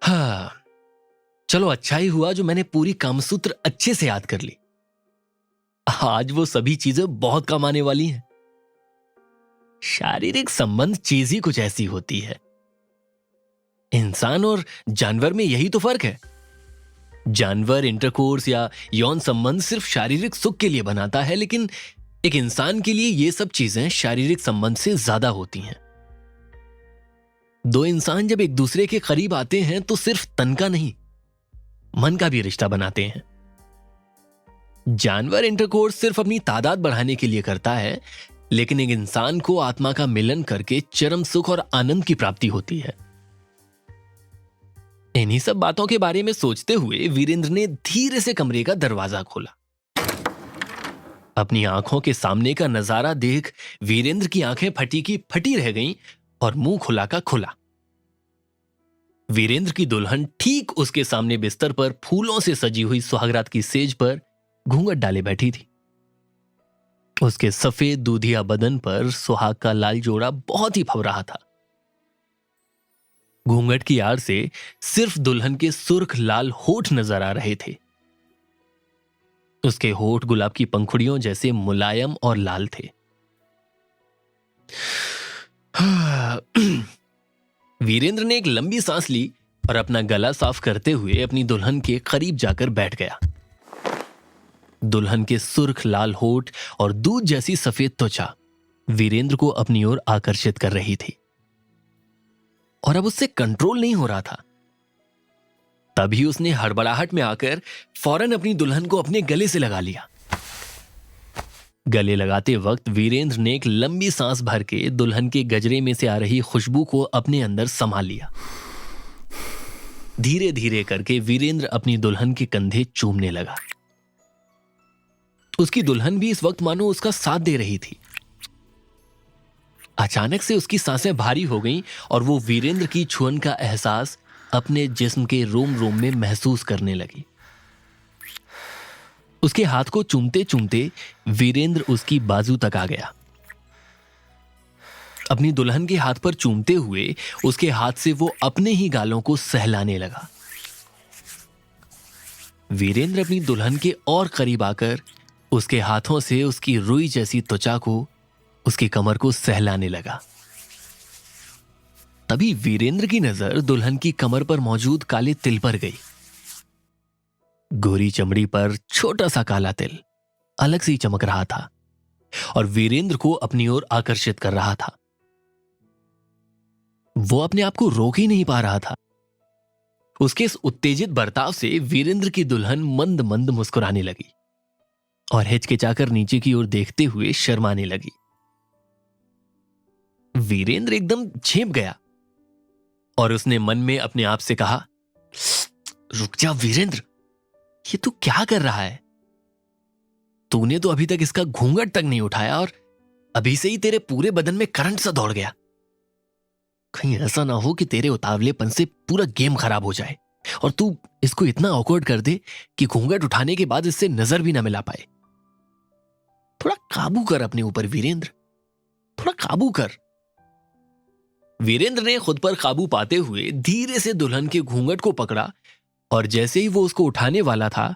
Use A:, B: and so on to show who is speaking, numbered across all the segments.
A: हाँ, चलो अच्छा ही हुआ जो मैंने पूरी कामसूत्र अच्छे से याद कर ली। आज वो सभी चीजें बहुत काम आने वाली हैं। शारीरिक संबंध चीज ही कुछ ऐसी होती है। इंसान और जानवर में यही तो फर्क है। जानवर इंटरकोर्स या यौन संबंध सिर्फ शारीरिक सुख के लिए बनाता है, लेकिन एक इंसान के लिए ये सब चीजें शारीरिक संबंध से ज्यादा होती हैं। दो इंसान जब एक दूसरे के करीब आते हैं तो सिर्फ तन का नहीं, मन का भी रिश्ता बनाते हैं। जानवर इंटरकोर्स सिर्फ अपनी तादाद बढ़ाने के लिए करता है, लेकिन एक इंसान को आत्मा का मिलन करके चरम सुख और आनंद की प्राप्ति होती है। इन्हीं सब बातों के बारे में सोचते हुए वीरेंद्र ने धीरे से कमरे का दरवाजा खोला। अपनी आंखों के सामने का नजारा देख वीरेंद्र की आंखें फटी की फटी रह गईं और मुंह खुला का खुला। वीरेंद्र की दुल्हन ठीक उसके सामने बिस्तर पर फूलों से सजी हुई सुहागरात की सेज पर घूंघट डाले बैठी थी। उसके सफेद दूधिया बदन पर सुहाग का लाल जोड़ा बहुत ही फब रहा था। घूंघट की आड़ से सिर्फ दुल्हन के सुर्ख लाल होठ नजर आ रहे थे। उसके होठ गुलाब की पंखुड़ियों जैसे मुलायम और लाल थे। वीरेंद्र ने एक लंबी सांस ली और अपना गला साफ करते हुए अपनी दुल्हन के करीब जाकर बैठ गया। दुल्हन के सुर्ख लाल होठ और दूध जैसी सफेद त्वचा वीरेंद्र को अपनी ओर आकर्षित कर रही थी और अब उससे कंट्रोल नहीं हो रहा था। तभी उसने हड़बड़ाहट में आकर फौरन अपनी दुल्हन को अपने गले से लगा लिया। गले लगाते वक्त वीरेंद्र ने एक लंबी सांस भर के दुल्हन के गजरे में से आ रही खुशबू को अपने अंदर समा लिया। धीरे धीरे करके वीरेंद्र अपनी दुल्हन के कंधे चूमने लगा। उसकी दुल्हन भी इस वक्त मानो उसका साथ दे रही थी। अचानक से उसकी सांसें भारी हो गईं और वो वीरेंद्र की छुअन का एहसास अपने जिस्म के रोम रोम में महसूस करने लगी। उसके हाथ को चूमते चूमते वीरेंद्र उसकी बाजू तक आ गया। अपनी दुल्हन के हाथ पर चूमते हुए उसके हाथ से वो अपने ही गालों को सहलाने लगा। वीरेंद्र अपनी दुल्हन के और करीब आकर उसके हाथों से उसकी रुई जैसी त्वचा को, उसकी कमर को सहलाने लगा। तभी वीरेंद्र की नजर दुल्हन की कमर पर मौजूद काले तिल पर गई। गोरी चमड़ी पर छोटा सा काला तिल अलग से ही चमक रहा था और वीरेंद्र को अपनी ओर आकर्षित कर रहा था। वो अपने आप को रोक ही नहीं पा रहा था। उसके इस उत्तेजित बर्ताव से वीरेंद्र की दुल्हन मंद मंद मुस्कुराने लगी और हिचकिचाकर नीचे की ओर देखते हुए शर्माने लगी। वीरेंद्र एकदम झेप गया और उसने मन में अपने आप से कहा, रुक जा वीरेंद्र, ये तू क्या कर रहा है? तूने तो अभी तक इसका घूंघट तक नहीं उठाया और अभी से ही तेरे पूरे बदन में करंट सा दौड़ गया। कहीं ऐसा ना हो कि तेरे उतावलेपन से पूरा गेम खराब हो जाए और तू इसको इतना ऑकवर्ड कर दे कि घूंघट उठाने के बाद इससे नजर भी ना मिला पाए। थोड़ा काबू कर अपने ऊपर वीरेंद्र, थोड़ा काबू कर। वीरेंद्र ने खुद पर काबू पाते हुए धीरे से दुल्हन के घूंघट को पकड़ा और जैसे ही वो उसको उठाने वाला था,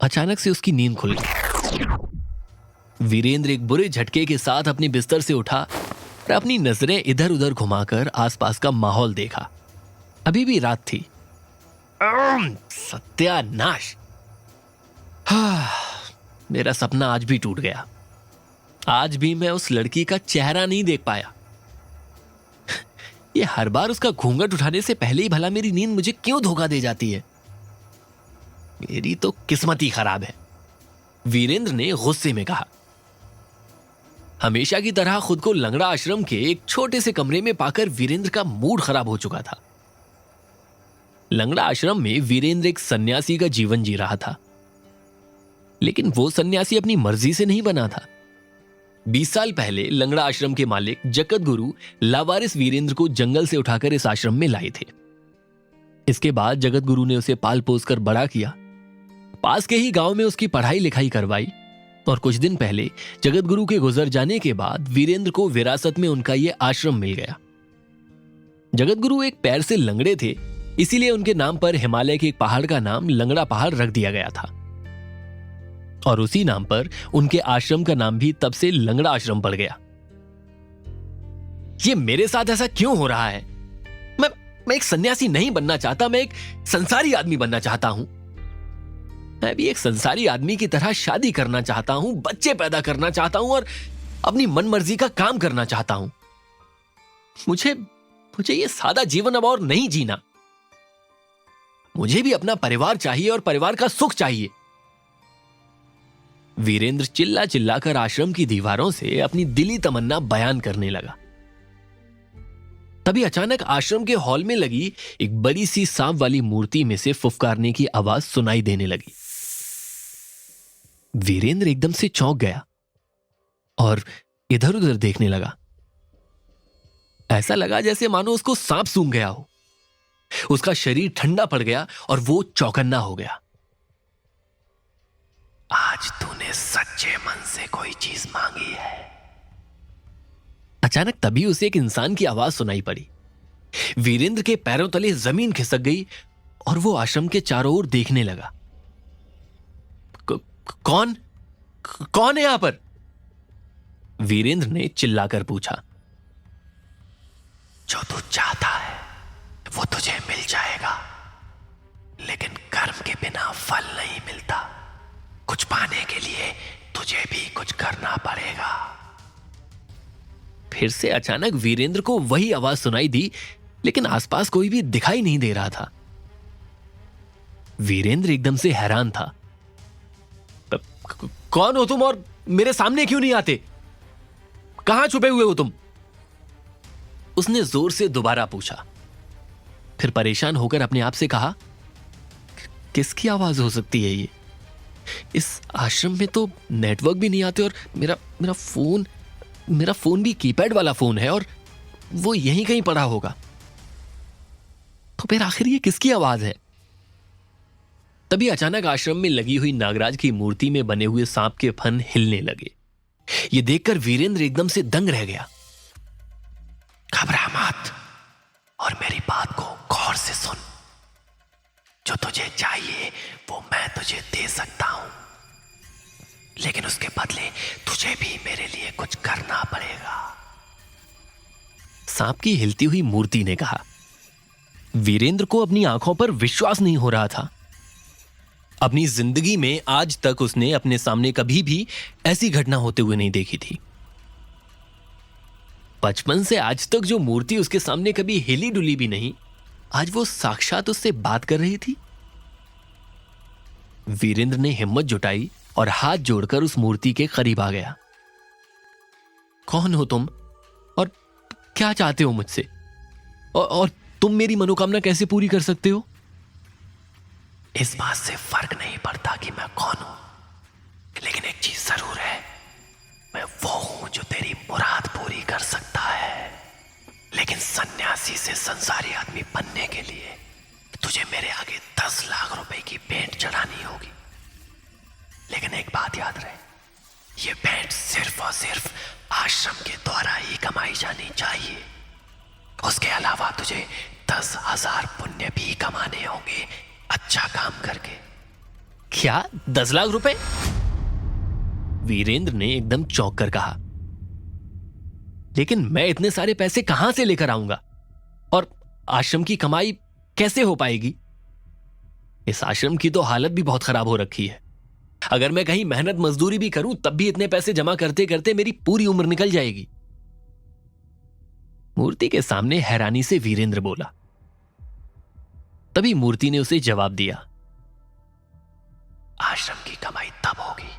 A: अचानक से उसकी नींद खुल गई। वीरेंद्र एक बुरे झटके के साथ अपने बिस्तर से उठा और अपनी नजरें इधर उधर घुमाकर आसपास का माहौल देखा। अभी भी रात थी। सत्यानाश! मेरा सपना आज भी टूट गया। आज भी मैं उस लड़की का चेहरा नहीं देख पाया। ये हर बार उसका घूंघट उठाने से पहले ही भला मेरी नींद मुझे क्यों धोखा दे जाती है? मेरी तो किस्मत ही खराब है, वीरेंद्र ने गुस्से में कहा। हमेशा की तरह खुद को लंगड़ा आश्रम के एक छोटे से कमरे में पाकर वीरेंद्र का मूड खराब हो चुका था। लंगड़ा आश्रम में वीरेंद्र एक सन्यासी का जीवन जी रहा था, लेकिन वो सन्यासी अपनी मर्जी से नहीं बना था। 20 साल पहले लंगड़ा आश्रम के मालिक जगत गुरु लावारिस वीरेंद्र को जंगल से उठाकर इस आश्रम में लाए थे। इसके बाद जगत गुरु ने उसे पाल पोस कर बड़ा किया। पास के ही गांव में उसकी पढ़ाई लिखाई करवाई और कुछ दिन पहले जगत गुरु के गुजर जाने के बाद वीरेंद्र को विरासत में उनका यह आश्रम मिल गया। जगत गुरु एक पैर से लंगड़े थे, इसीलिए उनके नाम पर हिमालय के एक पहाड़ का नाम लंगड़ा पहाड़ रख दिया गया था। और उसी नाम पर उनके आश्रम का नाम भी तब से लंगड़ा आश्रम पड़ गया। ये मेरे साथ ऐसा क्यों हो रहा है? मैं एक सन्यासी नहीं बनना चाहता, मैं एक संसारी आदमी बनना चाहता हूं। मैं भी एक संसारी आदमी की तरह शादी करना चाहता हूं, बच्चे पैदा करना चाहता हूं और अपनी मनमर्जी का काम करना चाहता हूं। मुझे ये सादा जीवन अब और नहीं जीना। मुझे भी अपना परिवार चाहिए और परिवार का सुख चाहिए। वीरेंद्र चिल्ला चिल्लाकर आश्रम की दीवारों से अपनी दिली तमन्ना बयान करने लगा। तभी अचानक आश्रम के हॉल में लगी एक बड़ी सी सांप वाली मूर्ति में से फुफकारने की आवाज सुनाई देने लगी। वीरेंद्र एकदम से चौंक गया और इधर उधर देखने लगा। ऐसा लगा जैसे मानो उसको सांप सूंघ गया हो। उसका शरीर ठंडा पड़ गया और वो चौकन्ना हो गया। आज तूने सच्चे मन से कोई चीज मांगी है। अचानक तभी उसे एक इंसान की आवाज सुनाई पड़ी। वीरेंद्र के पैरों तले जमीन खिसक गई और वो आश्रम के चारों ओर देखने लगा। कौन है यहां पर? वीरेंद्र ने चिल्लाकर पूछा। जो तू चाहता है वो तुझे मिल जाएगा, लेकिन कर्म के बिना फल नहीं मिलता। कुछ पाने के लिए तुझे भी कुछ करना पड़ेगा। फिर से अचानक वीरेंद्र को वही आवाज सुनाई दी, लेकिन आसपास कोई भी दिखाई नहीं दे रहा था। वीरेंद्र एकदम से हैरान था। कौन हो तुम और मेरे सामने क्यों नहीं आते? कहां छुपे हुए हो तुम? उसने जोर से दोबारा पूछा। फिर परेशान होकर अपने आप से कहा, किसकी आवाज हो सकती है ये? इस आश्रम में तो नेटवर्क भी नहीं आते और मेरा फोन भी कीपैड वाला फोन है और वो यहीं कहीं पड़ा होगा। तो फिर आखिर ये किसकी आवाज है? तभी अचानक आश्रम में लगी हुई नागराज की मूर्ति में बने हुए सांप के फन हिलने लगे। ये देखकर वीरेंद्र एकदम से दंग रह गया। घबरा मत और मेरी बात को गौर से सुन। जो तुझे चाहिए वो मैं तुझे दे सकता हूं, लेकिन उसके बदले तुझे भी मेरे लिए कुछ करना पड़ेगा। सांप की हिलती हुई मूर्ति ने कहा। वीरेंद्र को अपनी आंखों पर विश्वास नहीं हो रहा था। अपनी जिंदगी में आज तक उसने अपने सामने कभी भी ऐसी घटना होते हुए नहीं देखी थी। बचपन से आज तक जो मूर्ति उसके सामने कभी हिली डुली भी नहीं, आज वो साक्षात उससे बात कर रही थी। वीरेंद्र ने हिम्मत जुटाई और हाथ जोड़कर उस मूर्ति के करीब आ गया। कौन हो तुम और क्या चाहते हो मुझसे? और तुम मेरी मनोकामना कैसे पूरी कर सकते हो? इस बात से फर्क नहीं पड़ता कि मैं कौन हूं, लेकिन एक चीज जरूर है, मैं वो हूं जो तेरी मुराद पूरी कर सकता है। लेकिन सन्यासी से संसारी आदमी बनने के लिए तुझे मेरे आगे 10 लाख रुपए की भेंट चढ़ानी होगी। लेकिन एक बात याद रहे, ये भेंट सिर्फ और सिर्फ आश्रम के द्वारा ही कमाई जानी चाहिए। उसके अलावा तुझे 10,000 पुण्य भी कमाने होंगे अच्छा काम करके। क्या 10 लाख रुपए? वीरेंद्र ने एकदम चौंक कर कहा। लेकिन मैं इतने सारे पैसे कहां से लेकर आऊंगा और आश्रम की कमाई कैसे हो पाएगी? इस आश्रम की तो हालत भी बहुत खराब हो रखी है। अगर मैं कहीं मेहनत मजदूरी भी करूं तब भी इतने पैसे जमा करते करते मेरी पूरी उम्र निकल जाएगी। मूर्ति के सामने हैरानी से वीरेंद्र बोला। तभी मूर्ति ने उसे जवाब दिया। आश्रम की कमाई तब होगी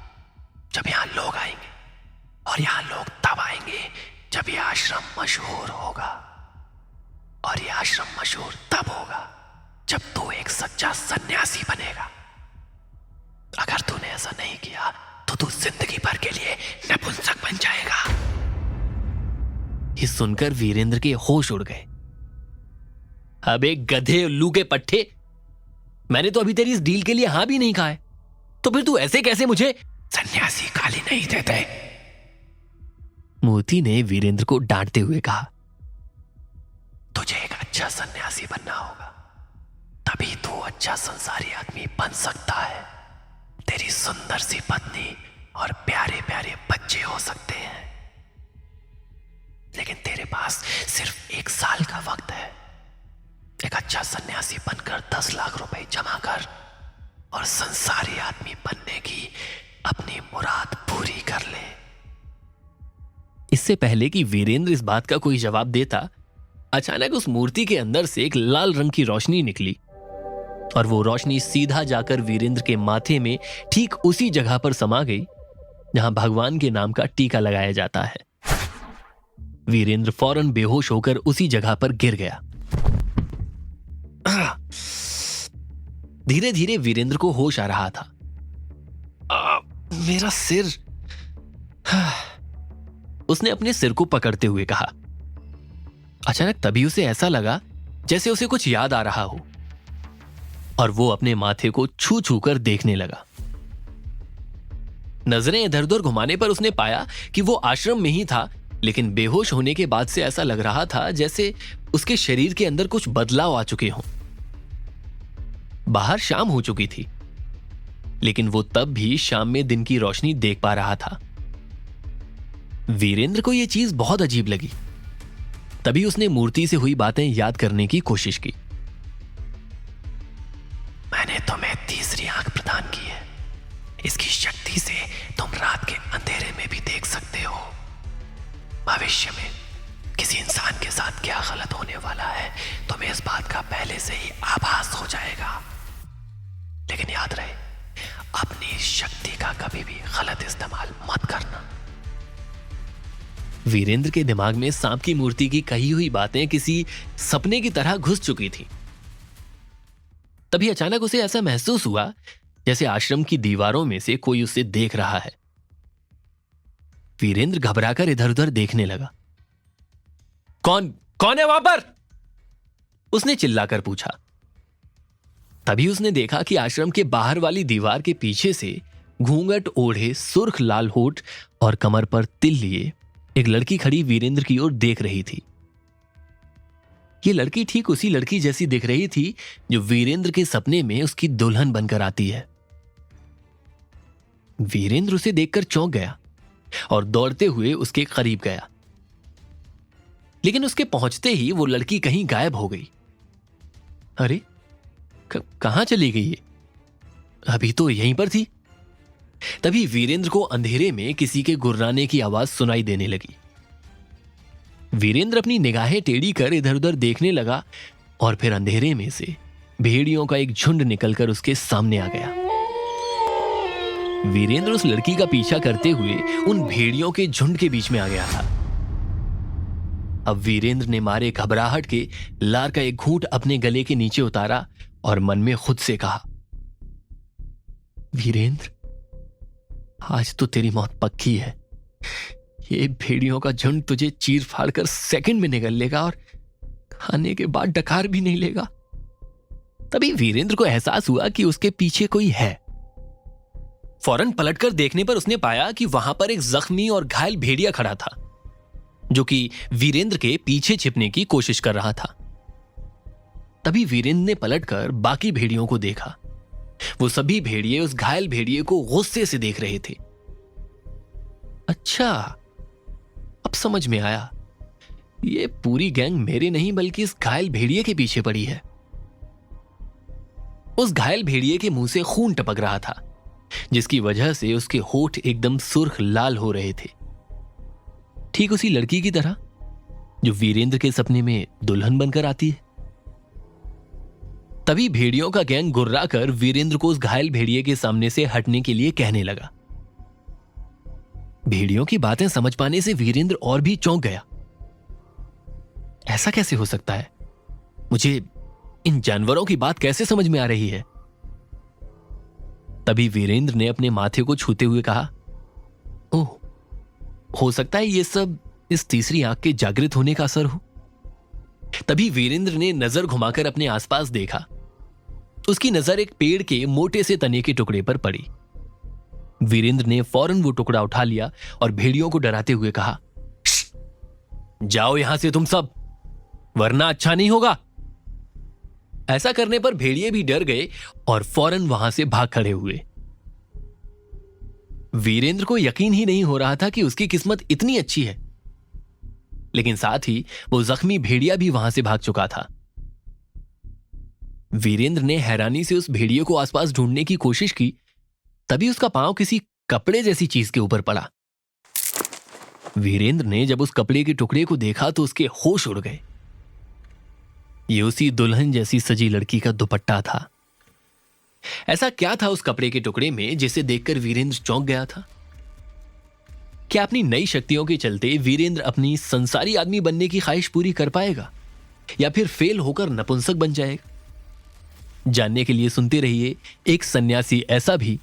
A: जब यहां लोग आएंगे, और यहां लोग तब आएंगे जब यह आश्रम मशहूर होगा, और यह आश्रम मशहूर तब होगा जब तू एक सच्चा सन्यासी बनेगा। अगर तूने ऐसा नहीं किया तो तू जिंदगी भर के लिए नपुंसक बन जाएगा। ये सुनकर वीरेंद्र के होश उड़ गए। अबे गधे उल्लू के पट्टे, मैंने तो अभी तेरी इस डील के लिए हां भी नहीं कहा है, तो फिर तू ऐसे कैसे मुझे सन्यासी गाली नहीं देते? मूर्ति ने वीरेंद्र को डांटते हुए कहा। तुझे एक अच्छा सन्यासी बनना होगा, अच्छा संसारी आदमी बन सकता है। तेरी सुंदर सी पत्नी और प्यारे प्यारे बच्चे हो सकते हैं, लेकिन तेरे पास सिर्फ 1 साल का वक्त है। एक अच्छा सन्यासी बनकर 10 लाख रुपए जमा कर और संसारी आदमी बनने की अपनी मुराद पूरी कर ले। इससे पहले कि वीरेंद्र इस बात का कोई जवाब देता, अचानक उस मूर्ति के अंदर से एक लाल रंग की रोशनी निकली और वो रोशनी सीधा जाकर वीरेंद्र के माथे में ठीक उसी जगह पर समा गई जहां भगवान के नाम का टीका लगाया जाता है। वीरेंद्र फौरन बेहोश होकर उसी जगह पर गिर गया। धीरे धीरे वीरेंद्र को होश आ रहा था। मेरा सिर। उसने अपने सिर को पकड़ते हुए कहा। अचानक तभी उसे ऐसा लगा जैसे उसे कुछ याद आ रहा हो और वो अपने माथे को छू छू कर देखने लगा। नजरें इधर उधर घुमाने पर उसने पाया कि वो आश्रम में ही था, लेकिन बेहोश होने के बाद से ऐसा लग रहा था जैसे उसके शरीर के अंदर कुछ बदलाव आ चुके हों। बाहर शाम हो चुकी थी, लेकिन वो तब भी शाम में दिन की रोशनी देख पा रहा था। वीरेंद्र को यह चीज बहुत अजीब लगी। तभी उसने मूर्ति से हुई बातें याद करने की कोशिश की। मैंने तुम्हें तीसरी आंख प्रदान की है। इसकी शक्ति से तुम रात के अंधेरे में भी देख सकते हो। भविष्य में किसी इंसान के साथ क्या गलत होने वाला है तुम्हें इस बात का पहले से ही आभास हो जाएगा। लेकिन याद रहे, अपनी शक्ति का कभी भी गलत इस्तेमाल मत करना। वीरेंद्र के दिमाग में सांप की मूर्ति की कही हुई बातें किसी सपने की तरह घुस चुकी थी। तभी अचानक उसे ऐसा महसूस हुआ जैसे आश्रम की दीवारों में से कोई उसे देख रहा है। वीरेंद्र घबराकर इधर उधर देखने लगा। कौन कौन है वहां पर? उसने चिल्लाकर पूछा। तभी उसने देखा कि आश्रम के बाहर वाली दीवार के पीछे से घूंघट ओढ़े, सुर्ख लाल होठ और कमर पर तिल लिए एक लड़की खड़ी वीरेंद्र की ओर देख रही थी। यह लड़की ठीक उसी लड़की जैसी दिख रही थी जो वीरेंद्र के सपने में उसकी दुल्हन बनकर आती है। वीरेंद्र उसे देखकर चौंक गया और दौड़ते हुए उसके करीब गया, लेकिन उसके पहुंचते ही वो लड़की कहीं गायब हो गई। अरे कहां चली गई ये? अभी तो यहीं पर थी। तभी वीरेंद्र को अंधेरे में किसी के गुर्राने की आवाज सुनाई देने लगी। वीरेंद्र अपनी निगाहें टेढ़ी कर इधर उधर देखने लगा और फिर अंधेरे में से भेड़ियों का एक झुंड निकलकर उसके सामने आ गया। वीरेंद्र उस लड़की का पीछा करते हुए उन भेड़ियों के झुंड के बीच में आ गया था। अब वीरेंद्र ने मारे घबराहट के लार का एक घूंट अपने गले के नीचे उतारा और मन में खुद से कहा, वीरेंद्र, आज तो तेरी मौत पक्की है। ये भेड़ियों का झुंड तुझे चीर फाड़ कर सेकंड में निगल लेगा और खाने के बाद डकार भी नहीं लेगा। तभी वीरेंद्र को एहसास हुआ कि उसके पीछे कोई है। फौरन पलटकर देखने पर उसने पाया कि वहां पर एक जख्मी और घायल भेड़िया खड़ा था, जो कि वीरेंद्र के पीछे छिपने की कोशिश कर रहा था। तभी वीरेंद्र ने पलटकर बाकी भेड़ियों को देखा। वो सभी भेड़िए उस घायल भेड़िए को गुस्से से देख रहे थे। अच्छा, अब समझ में आया, ये पूरी गैंग मेरे नहीं बल्कि इस घायल भेड़िए के पीछे पड़ी है। उस घायल भेड़िए के मुंह से खून टपक रहा था, जिसकी वजह से उसके होठ एकदम सुर्ख लाल हो रहे थे, ठीक उसी लड़की की तरह जो वीरेंद्र के सपने में दुल्हन बनकर आती है। तभी भेड़ियों का गैंग गुर्रा कर वीरेंद्र को उस घायल भेड़िए के सामने से हटने के लिए कहने लगा। भेड़ियों की बातें समझ पाने से वीरेंद्र और भी चौंक गया। ऐसा कैसे हो सकता है? मुझे इन जानवरों की बात कैसे समझ में आ रही है? तभी वीरेंद्र ने अपने माथे को छूते हुए कहा, ओह, हो सकता है ये सब इस तीसरी आंख के जागृत होने का असर हो। तभी वीरेंद्र ने नजर घुमाकर अपने आसपास देखा। उसकी नजर एक पेड़ के मोटे से तने के टुकड़े पर पड़ी। वीरेंद्र ने फौरन वो टुकड़ा उठा लिया और भेड़ियों को डराते हुए कहा, जाओ यहां से तुम सब, वरना अच्छा नहीं होगा। ऐसा करने पर भेड़िए भी डर गए और फौरन वहां से भाग खड़े हुए। वीरेंद्र को यकीन ही नहीं हो रहा था कि उसकी किस्मत इतनी अच्छी है, लेकिन साथ ही वो जख्मी भेड़िया भी वहां से भाग चुका था। वीरेंद्र ने हैरानी से उस भेड़िए को आसपास ढूंढने की कोशिश की, तभी उसका पांव किसी कपड़े जैसी चीज के ऊपर पड़ा। वीरेंद्र ने जब उस कपड़े के टुकड़े को देखा तो उसके होश उड़ गए। ये उसी दुल्हन जैसी सजी लड़की का दुपट्टा था। ऐसा क्या था उस कपड़े के टुकड़े में जिसे देखकर वीरेंद्र चौंक गया था? क्या अपनी नई शक्तियों के चलते वीरेंद्र अपनी संसारी आदमी बनने की ख्वाहिश पूरी कर पाएगा, या फिर फेल होकर नपुंसक बन जाएगा? जानने के लिए सुनते रहिए एक सन्यासी ऐसा भी,